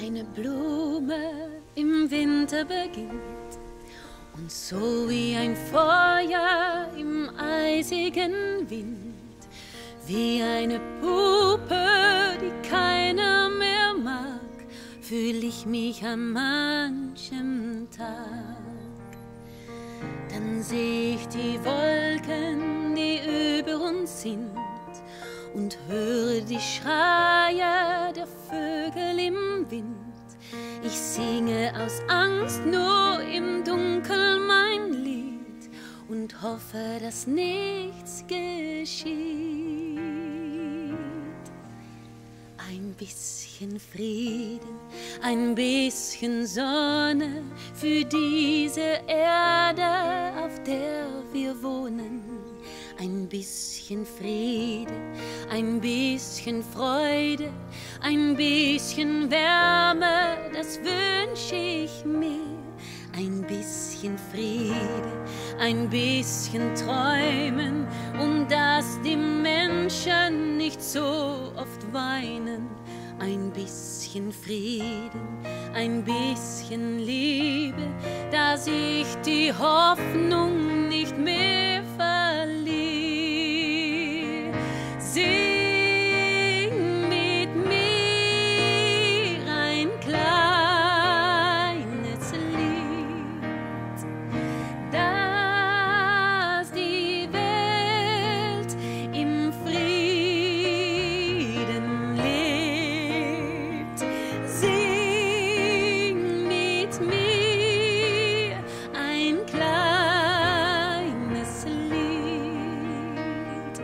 eine Blume im Winter beginnt und so wie ein Feuer im eisigen Wind, wie eine Puppe, die keiner mehr mag, fühl ich mich an manchem Tag. Dann seh ich die Wolken, die über uns sind, und höre die Schreie der Vögel im Wind. Ich singe aus Angst nur im Dunkeln mein Lied und hoffe, dass nichts geschieht. Ein bisschen Frieden, ein bisschen Sonne für diese Erde, auf der wir wohnen. Ein bisschen Friede, ein bisschen Freude, ein bisschen Wärme, das wünsch ich mir. Ein bisschen Friede, ein bisschen Träumen, dass die Menschen nicht so oft weinen. Ein bisschen Frieden, ein bisschen Liebe, dass ich die Hoffnung nicht mehr verliere. Sing mit mir ein kleines Lied, dass die Welt im Frieden lebt. Sing mit mir ein kleines Lied,